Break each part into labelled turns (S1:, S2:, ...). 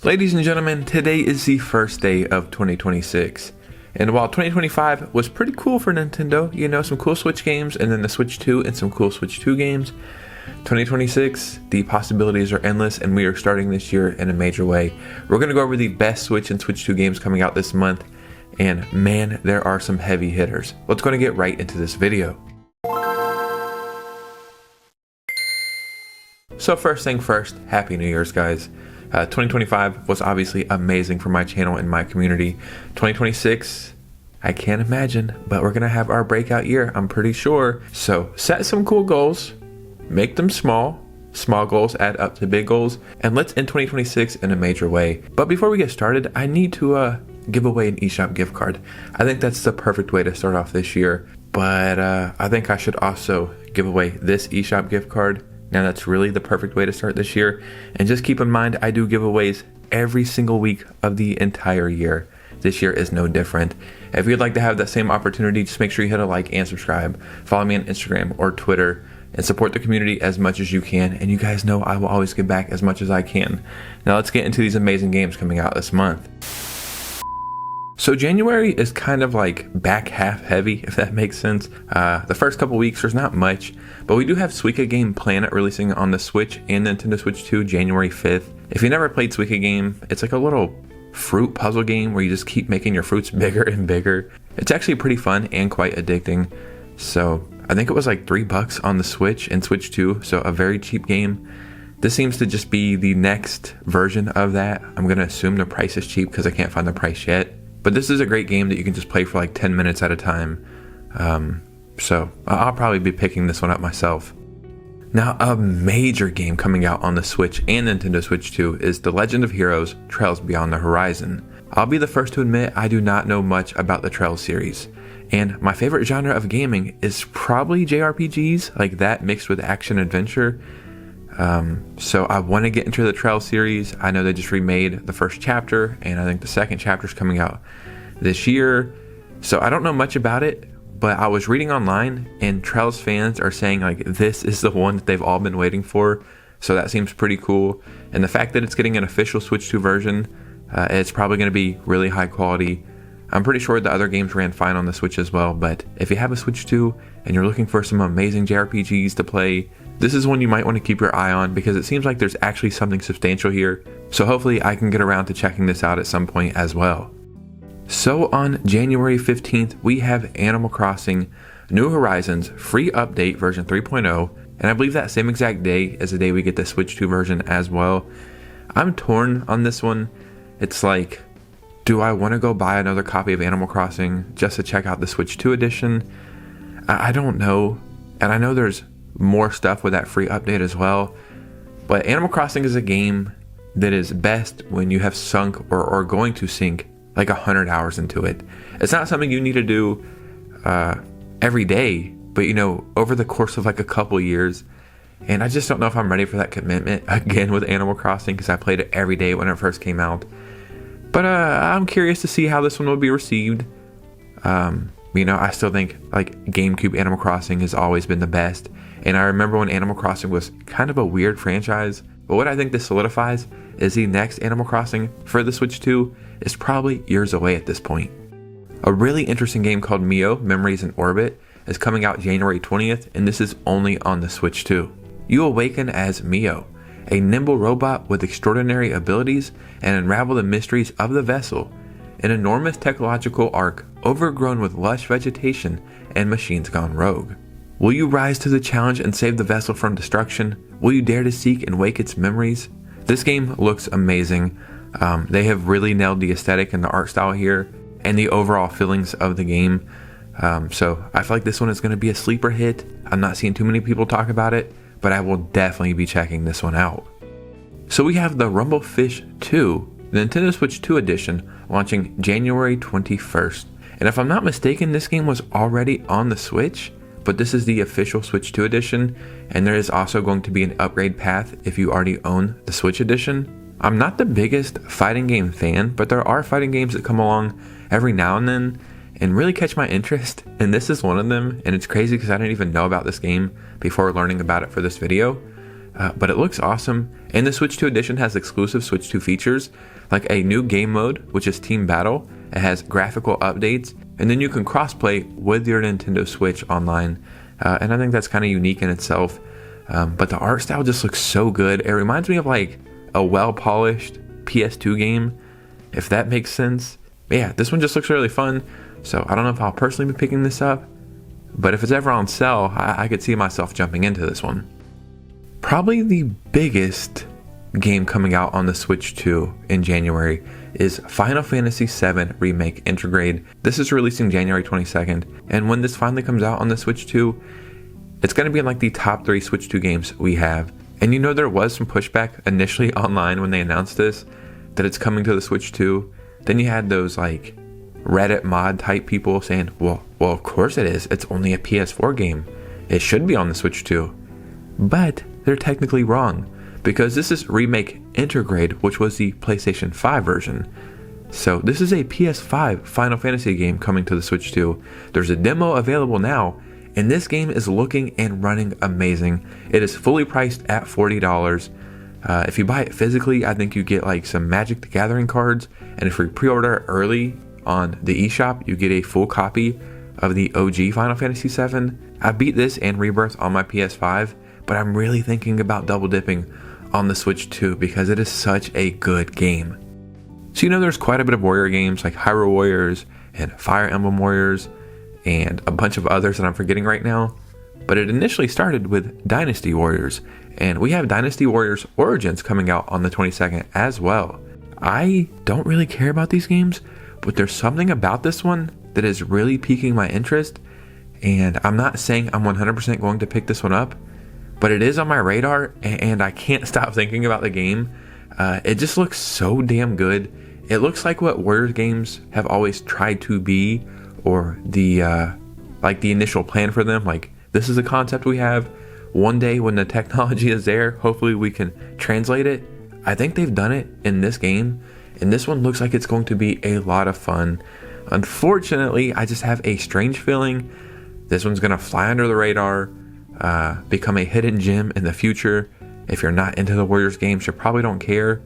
S1: Ladies and gentlemen, today is the first day of 2026. And while 2025 was pretty cool for Nintendo, you know, some cool Switch games and then the Switch 2 and some cool Switch 2 games, 2026, the possibilities are endless and we are starting this year in a major way. We're going to go over the best Switch and Switch 2 games coming out this month. And man, there are some heavy hitters. Let's go and get right into this video. So first thing first, Happy New Year's, guys. 2025 was obviously amazing for my channel and my community. 2026, I can't imagine, but we're gonna have our breakout year, I'm pretty sure. So set some cool goals, make them small. Small goals add up to big goals, and let's end 2026 in a major way. But before we get started, I need to give away an eShop gift card. I think that's the perfect way to start off this year. But I think I should also give away this eShop gift card. Now that's really the perfect way to start this year. And just keep in mind, I do giveaways every single week of the entire year. This year is no different. If you'd like to have that same opportunity, just make sure you hit a like and subscribe. Follow me on Instagram or Twitter and support the community as much as you can. And you guys know I will always give back as much as I can. Now let's get into these amazing games coming out this month. So January is kind of like back half heavy, if that makes sense. The first couple weeks, there's not much, but we do have Suika Game Planet releasing on the Switch and Nintendo Switch 2 January 5th. If you never played Suika Game, it's like a little fruit puzzle game where you just keep making your fruits bigger and bigger. It's actually pretty fun and quite addicting. So I think it was like $3 on the Switch and Switch 2, so a very cheap game. This seems to just be the next version of that. I'm gonna assume the price is cheap because I can't find the price yet. But this is a great game that you can just play for like 10 minutes at a time. So I'll probably be picking this one up myself. Now, a major game coming out on the Switch and Nintendo Switch 2 is The Legend of Heroes: Trails Beyond the Horizon. I'll be the first to admit I do not know much about the Trails series. And my favorite genre of gaming is probably JRPGs, like that mixed with action adventure. So I want to get into the Trails series. I know they just remade the first chapter, and I think the second chapter is coming out this year. So I don't know much about it, but I was reading online, and Trails fans are saying like this is the one that they've all been waiting for. So that seems pretty cool. And the fact that it's getting an official Switch 2 version, it's probably going to be really high quality. I'm pretty sure the other games ran fine on the Switch as well, but if you have a Switch 2 and you're looking for some amazing JRPGs to play, this is one you might want to keep your eye on because it seems like there's actually something substantial here. So hopefully I can get around to checking this out at some point as well. So on January 15th, we have Animal Crossing New Horizons free update version 3.0. And I believe that same exact day is the day we get the Switch 2 version as well. I'm torn on this one. It's like, do I want to go buy another copy of Animal Crossing just to check out the Switch 2 edition? I don't know. And I know there's more stuff with that free update as well. But Animal Crossing is a game that is best when you have sunk or are going to sink like 100 hours into it. It's not something you need to do every day, but you know, over the course of like a couple years. And I just don't know if I'm ready for that commitment again with Animal Crossing because I played it every day when it first came out. But I'm curious to see how this one will be received. You know, I still think like GameCube Animal Crossing has always been the best. And I remember when Animal Crossing was kind of a weird franchise. But what I think this solidifies is the next Animal Crossing for the Switch 2 is probably years away at this point. A really interesting game called MIO Memories In Orbit is coming out January 20th, and this is only on the Switch 2. You awaken as MIO, a nimble robot with extraordinary abilities, and unravel the mysteries of the vessel, an enormous technological ark overgrown with lush vegetation and machines gone rogue. Will you rise to the challenge and save the vessel from destruction? Will you dare to seek and wake its memories? This game looks amazing. They have really nailed the aesthetic and the art style here and the overall feelings of the game. So I feel like this one is going to be a sleeper hit. I'm not seeing too many people talk about it, but I will definitely be checking this one out. So we have the Rumblefish 2, the Nintendo Switch 2 edition, launching January 21st. And if I'm not mistaken, this game was already on the Switch, but this is the official Switch 2 edition, and there is also going to be an upgrade path if you already own the Switch edition. I'm not the biggest fighting game fan, but there are fighting games that come along every now and then and really catch my interest, and this is one of them. And it's crazy because I didn't even know about this game before learning about it for this video. but it looks awesome. And the Switch 2 edition has exclusive Switch 2 features, like a new game mode, which is Team Battle. It has graphical updates, and then you can crossplay with your Nintendo Switch online. And I think that's kind of unique in itself. But the art style just looks so good. It reminds me of like a well-polished PS2 game, if that makes sense. But yeah, this one just looks really fun. So I don't know if I'll personally be picking this up, but if it's ever on sale, I could see myself jumping into this one. Probably the biggest game coming out on the Switch 2 in January is Final Fantasy VII Remake Intergrade. This is releasing January 22nd, and when this finally comes out on the Switch 2, it's going to be in like the top 3 Switch 2 games we have. And you know, there was some pushback initially online when they announced this, that it's coming to the Switch 2. Then you had those like Reddit mod type people saying, well of course it is, it's only a PS4 game, it should be on the Switch 2. But they're technically wrong, because this is Remake Intergrade, which was the PlayStation 5 version. So this is a PS5 Final Fantasy game coming to the Switch 2. There's a demo available now, and this game is looking and running amazing. It is fully priced at $40. If you buy it physically, I think you get like some Magic the Gathering cards, and if you pre-order early on the eShop, you get a full copy of the OG Final Fantasy VII. I beat this and Rebirth on my PS5, but I'm really thinking about double dipping on the Switch 2 because it is such a good game. So you know, there's quite a bit of warrior games like Hyrule Warriors and Fire Emblem Warriors and a bunch of others that I'm forgetting right now, but it initially started with Dynasty Warriors, and we have Dynasty Warriors Origins coming out on the 22nd as well. I don't really care about these games, but there's something about this one that is really piquing my interest, and I'm not saying I'm 100% going to pick this one up, but it is on my radar, and I can't stop thinking about the game. It just looks so damn good. It looks like what Warriors games have always tried to be, or the like the initial plan for them. Like, this is a concept we have. One day when the technology is there, hopefully we can translate it. I think they've done it in this game, and this one looks like it's going to be a lot of fun. Unfortunately, I just have a strange feeling this one's gonna fly under the radar, become a hidden gem in the future. If you're not into the Warriors games, you probably don't care.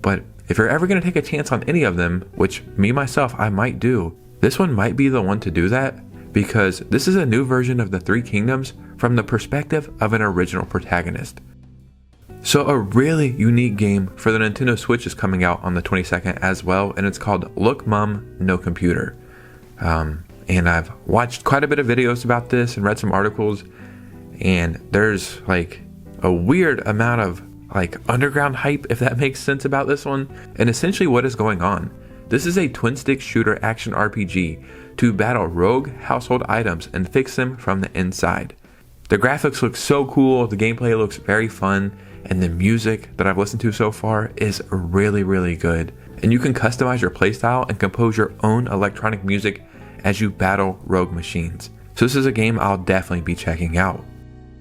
S1: But if you're ever gonna take a chance on any of them, which me myself, I might do, this one might be the one to do that, because this is a new version of the Three Kingdoms from the perspective of an original protagonist. So a really unique game for the Nintendo Switch is coming out on the 22nd as well, and it's called Look Mum, No Computer. And I've watched quite a bit of videos about this and read some articles, and there's like a weird amount of like underground hype, if that makes sense, about this one. And essentially what is going on, this is a twin stick shooter action RPG to battle rogue household items and fix them from the inside. The graphics look so cool, the gameplay looks very fun, and the music that I've listened to so far is really, really good. And you can customize your playstyle and compose your own electronic music as you battle rogue machines. So this is a game I'll definitely be checking out.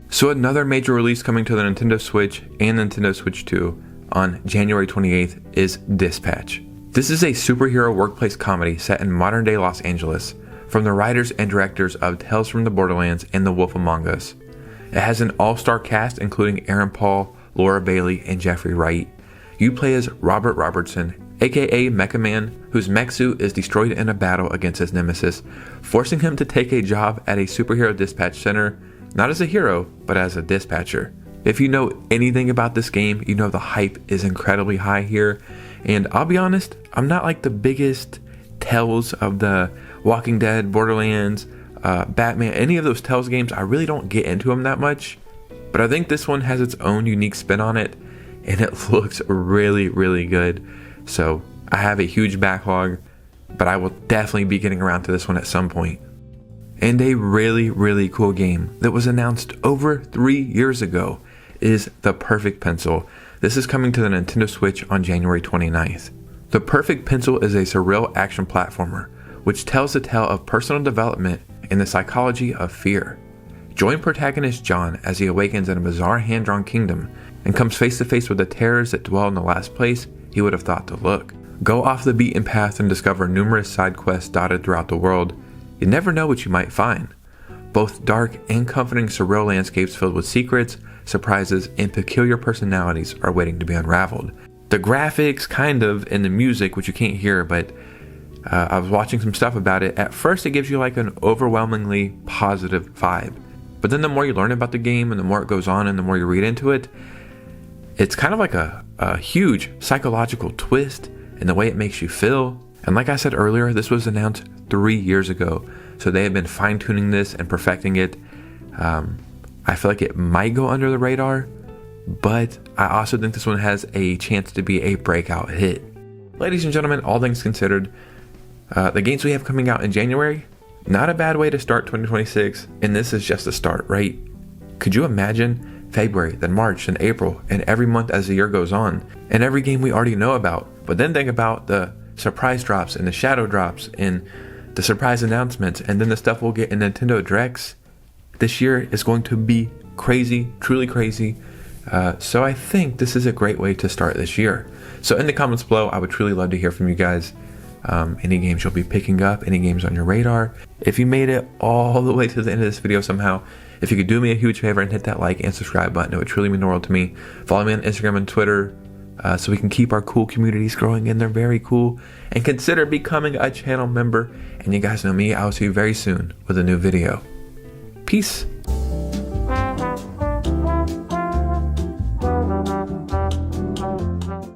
S1: So another major release coming to the Nintendo Switch and Nintendo Switch 2 on January 28th is Dispatch. This is a superhero workplace comedy set in modern day Los Angeles from the writers and directors of Tales from the Borderlands and The Wolf Among Us. It has an all-star cast including Aaron Paul, Laura Bailey, and Jeffrey Wright. You play as Robert Robertson, aka Mecha Man, whose mech suit is destroyed in a battle against his nemesis, forcing him to take a job at a superhero dispatch center, not as a hero, but as a dispatcher. If you know anything about this game, you know the hype is incredibly high here, and I'll be honest, I'm not like the biggest Tales of the Walking Dead, Borderlands, Batman, any of those Tales games. I really don't get into them that much, but I think this one has its own unique spin on it, and it looks really, really good. So I have a huge backlog, but I will definitely be getting around to this one at some point. And a really, really cool game that was announced over 3 years ago is The Perfect Pencil. This is coming to the Nintendo Switch on January 29th. The Perfect Pencil is a surreal action platformer which tells the tale of personal development and the psychology of fear. Join protagonist John as he awakens in a bizarre hand-drawn kingdom and comes face to face with the terrors that dwell in the last place he would have thought to look. Go off the beaten path and discover numerous side quests dotted throughout the world. You never know what you might find. both dark and comforting surreal landscapes filled with secrets, surprises, and peculiar personalities are waiting to be unraveled. The graphics, kind of, and the music, which you can't hear, but I was watching some stuff about it. At first, it gives you like an overwhelmingly positive vibe. But then the more you learn about the game and the more it goes on and the more you read into it, it's kind of like a huge psychological twist in the way it makes you feel. And like I said earlier, this was announced 3 years ago. So they have been fine-tuning this and perfecting it. I feel like it might go under the radar, but I also think this one has a chance to be a breakout hit. Ladies and gentlemen, all things considered, the games we have coming out in January, not a bad way to start 2026, and this is just a start, right? Could you imagine February, then March, then April, and every month as the year goes on, and every game we already know about, but then think about the surprise drops and the shadow drops and the surprise announcements, and then the stuff we'll get in Nintendo Directs. This year is going to be crazy, truly crazy. So I think this is a great way to start this year. So in the comments below, I would truly love to hear from you guys. Any games you'll be picking up, any games on your radar. If you made it all the way to the end of this video somehow, if you could do me a huge favor and hit that like and subscribe button, it would truly mean the world to me. Follow me on Instagram and Twitter so we can keep our cool communities growing, and they're very cool. And consider becoming a channel member. And you guys know me, I'll see you very soon with a new video. Peace.